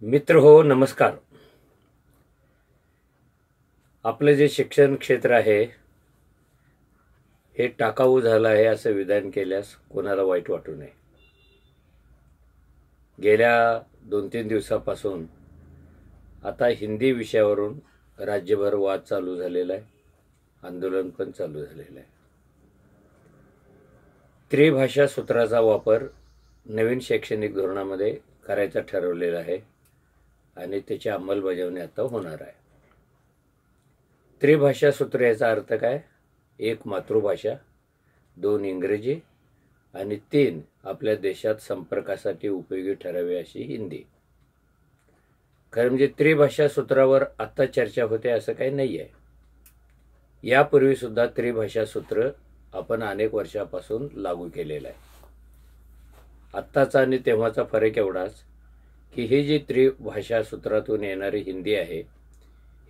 मित्र हो, नमस्कार. आपलं जे शिक्षण क्षेत्र आहे हे टाकाऊ झालं आहे असं विधान केल्यास कोणाला वाईट वाटू नये. गेल्या 2-3 दिवसापासून आता हिंदी विषयावरून राज्यभर वाद चालू झालेला आहे, आंदोलन पण चालू झालेलं आहे. त्रिभाषा सूत्राचा वापर नवीन शैक्षणिक धोरणामध्ये करायचा ठरवलेला आहे आणि त्याची अंमलबजावणी आता होणार आहे. त्रिभाषा सूत्र याचा अर्थ काय? 1 मातृभाषा, 2 इंग्रजी आणि 3 आपल्या देशात संपर्कासाठी उपयोगी ठरावी अशी हिंदी. खरं म्हणजे त्रिभाषा सूत्रावर आता चर्चा होते असं काही नाही आहे. यापूर्वी सुद्धा त्रिभाषा सूत्र आपण अनेक वर्षापासून लागू केलेलं आहे. आत्ताचा आणि तेव्हाचा फरक एवढाच की ही जी त्रिभाषा सूत्रातून येणारी हिंदी आहे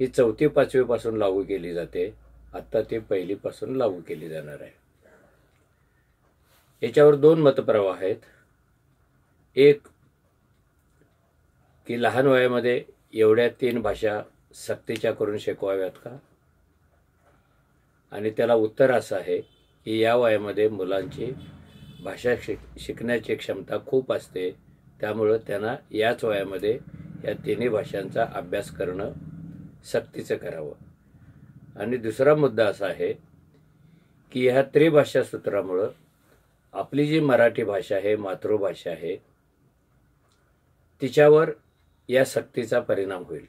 ही 4थी-5वी पासून लागू केली जाते. आत्ता ती 1ली पासून लागू केली जाणार आहे. याच्यावर 2 मतप्रवाह आहेत. एक की लहान वयामध्ये एवढ्या 3 भाषा सक्तीच्या करून शिकवाव्यात का? आणि त्याला उत्तर असं आहे की या वयामध्ये मुलांची भाषा शिकण्याची क्षमता खूप असते, त्यामुळं त्यांना याच वयामध्ये या 3 भाषांचा अभ्यास करणं सक्तीचं करावं. आणि दुसरा मुद्दा असा आहे की ह्या त्रिभाषा सूत्रामुळं आपली जी मराठी भाषा आहे, मातृभाषा आहे, तिच्यावर या सक्तीचा परिणाम होईल.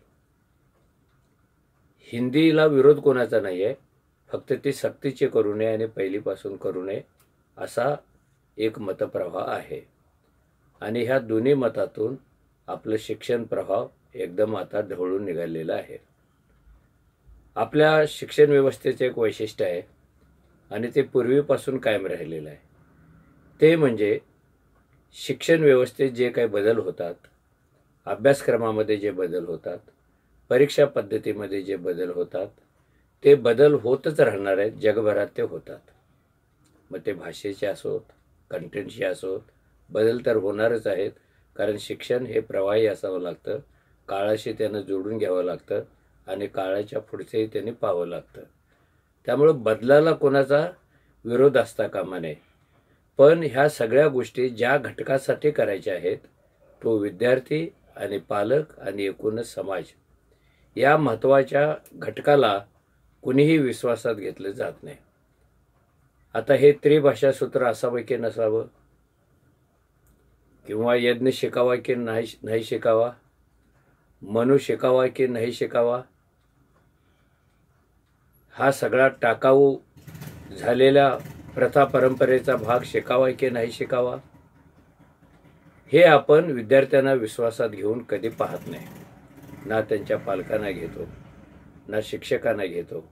हिंदीला विरोध कोणाचा नाही आहे, फक्त ती सक्तीची करू नये आणि 1लीपासून करू नये असा एक मतप्रवाह आहे. आणि ह्या दोन्ही मतातून आपलं शिक्षण प्रवाह एकदम आता ढवळून निघालेलं आहे. आपल्या शिक्षण व्यवस्थेचे एक वैशिष्ट्य आहे आणि ते पूर्वीपासून कायम राहिलेलं आहे. ते म्हणजे शिक्षण व्यवस्थेत जे काही बदल होतात, अभ्यासक्रमामध्ये जे बदल होतात, परीक्षा पद्धतीमध्ये जे बदल होतात, ते बदल होतच राहणार आहेत. जगभरात ते होतात. मग ते भाषेचे असोत, कंटेंटचे असोत, बदल तर होणारच आहेत. कारण शिक्षण हे प्रवाही असावं लागतं, काळाशी त्यानं जोडून घ्यावं लागतं आणि काळाच्या पुढचंही त्यांनी पाहावं लागतं. त्यामुळं बदलाला कोणाचा विरोध असता कामा नये. पण ह्या सगळ्या गोष्टी ज्या घटकासाठी करायच्या आहेत तो विद्यार्थी आणि पालक आणि एकूणच समाज, या महत्त्वाच्या घटकाला कुणीही विश्वासात घेतलं जात नाही. आता हे त्रिभाषा सूत्र असावं की नसावं, किंवा यज्ञ शिकावा की नाही शिकावा, मनू शिकावा की नाही शिकावा, हा सगळा टाकाऊ झालेल्या प्रथा परंपरेचा भाग शिकावा की नाही शिकावा, हे आपण विद्यार्थ्यांना विश्वासात घेऊन कधी पाहत नाही. ना त्यांच्या पालकांना घेतो, ना शिक्षकांना घेतो.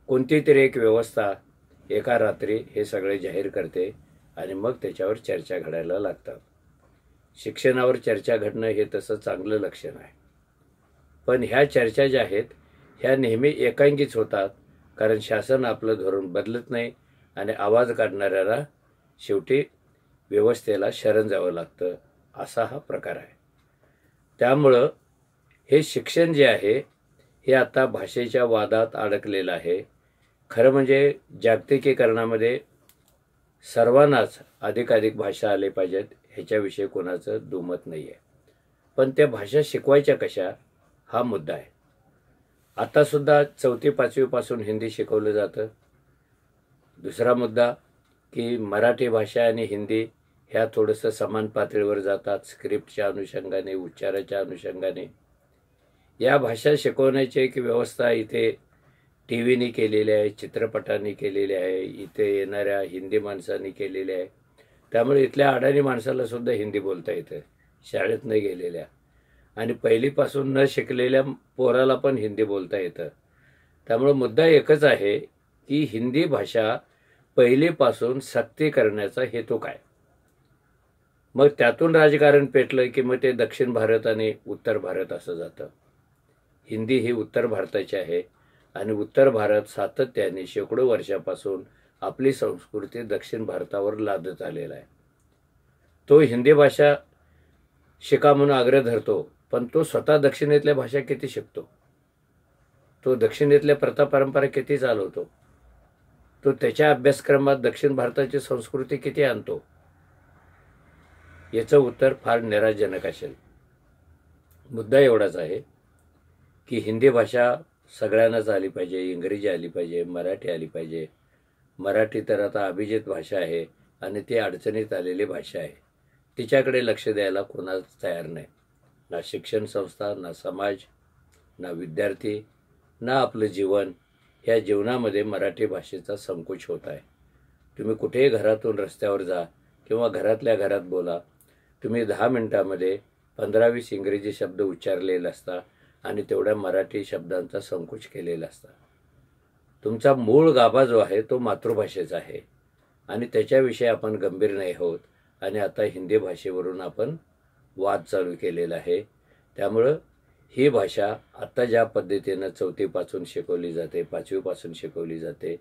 कोणती तरी एक व्यवस्था एका रात्री हे सगळे जाहीर करते आणि मग त्याच्यावर चर्चा घडायला लागतात. शिक्षणावर चर्चा घडणं हे तसं चांगलं लक्षण आहे. पण ह्या चर्चा ज्या आहेत ह्या नेहमी एकांगीच होतात, कारण शासन आपलं धोरण बदलत नाही आणि आवाज काढणाऱ्याला शेवटी व्यवस्थेला शरण जावं लागतं. असा हा प्रकार आहे. त्यामुळं हे शिक्षण जे आहे हे आता भाषेच्या वादात अडकलेलं आहे. खरं म्हणजे जागतिकीकरणामध्ये सर्वांनाच अधिकाधिक भाषा आले पाहिजेत ह्याच्याविषयी कोणाचं दुमत नाही आहे. पण त्या भाषा शिकवायच्या कशा हा मुद्दा आहे. आतासुद्धा 4थी-5वी पासून हिंदी शिकवलं जातं. दुसरा मुद्दा की मराठी भाषा आणि हिंदी ह्या थोडंसं समान पातळीवर जातात, स्क्रिप्टच्या अनुषंगाने, उच्चाराच्या अनुषंगाने. या भाषा शिकवण्याची एक व्यवस्था इथे टी व्हीनी केलेली आहे, चित्रपटांनी केलेली आहे, इथे येणाऱ्या हिंदी माणसांनी केलेली आहे. त्यामुळे इथल्या अडाणी माणसाला सुद्धा हिंदी बोलता येतं, शाळेत न गेलेल्या. आणि 1लीपासून न शिकलेल्या पोराला पण हिंदी बोलता येतं. त्यामुळं मुद्दा एकच आहे की हिंदी भाषा 1लीपासून सक्ती करण्याचा हेतू काय? मग त्यातून राजकारण पेटलं की मग ते दक्षिण भारत आणि उत्तर भारत असं जातं. हिंदी ही उत्तर भारताची आहे आणि उत्तर भारत सातत्याने शेकडो वर्षापासून आपली संस्कृती दक्षिण भारतावर लादत आलेला आहे. तो हिंदी भाषा शिका म्हणून आग्रह धरतो, पण तो स्वतः दक्षिणेतल्या भाषा किती शिकतो, तो दक्षिणेतल्या प्रथा परंपरा किती चालवतो, तो त्याच्या अभ्यासक्रमात दक्षिण भारताची संस्कृती किती आणतो, याचं उत्तर फार निराशजनक असेल. मुद्दा एवढाच आहे की हिंदी भाषा सगळ्यांनाच आली पाहिजे, इंग्रजी आली पाहिजे, मराठी आली पाहिजे. मराठी तर आता अभिजात भाषा आहे आणि ती अडचणीत आलेली भाषा आहे. तिच्याकडे लक्ष द्यायला कोणाच तयार नाही. ना शिक्षण संस्था, ना समाज, ना विद्यार्थी, ना आपलं जीवन. ह्या जीवनामध्ये मराठी भाषेचा संकोच होत आहे. तुम्ही कुठेही घरातून रस्त्यावर जा किंवा घरातल्या घरात बोला, तुम्ही 10 मिनिटामध्ये 15-20 इंग्रजी शब्द उच्चारलेले असता आणि तेवढ्या मराठी शब्दांचा संकोच केलेला असता. तुमचा मूळ गाभा जो आहे तो मातृभाषेचा आहे आणि त्याच्याविषयी आपण गंभीर नाही होत आणि आता हिंदी भाषेवरून आपण वाद चालू केलेला आहे. त्यामुळं ही भाषा आता ज्या पद्धतीनं 4थीपासून शिकवली जाते, 5वीपासून शिकवली जाते,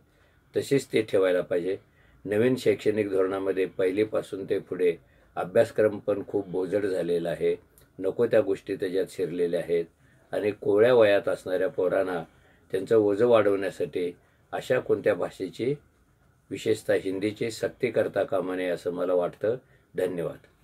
तशीच ती ठेवायला पाहिजे. नवीन शैक्षणिक धोरणामध्ये 1लीपासून ते पुढे अभ्यासक्रम पण खूप बोजड झालेला आहे. नको त्या गोष्टी त्याच्यात शिरलेल्या आहेत आणि कोवळ्या वयात असणाऱ्या पोरांना त्यांचं ओझं वाढवण्यासाठी अशा कोणत्या भाषेची, विशेषतः हिंदीची सक्ती करता कामा नये असं मला वाटतं. धन्यवाद.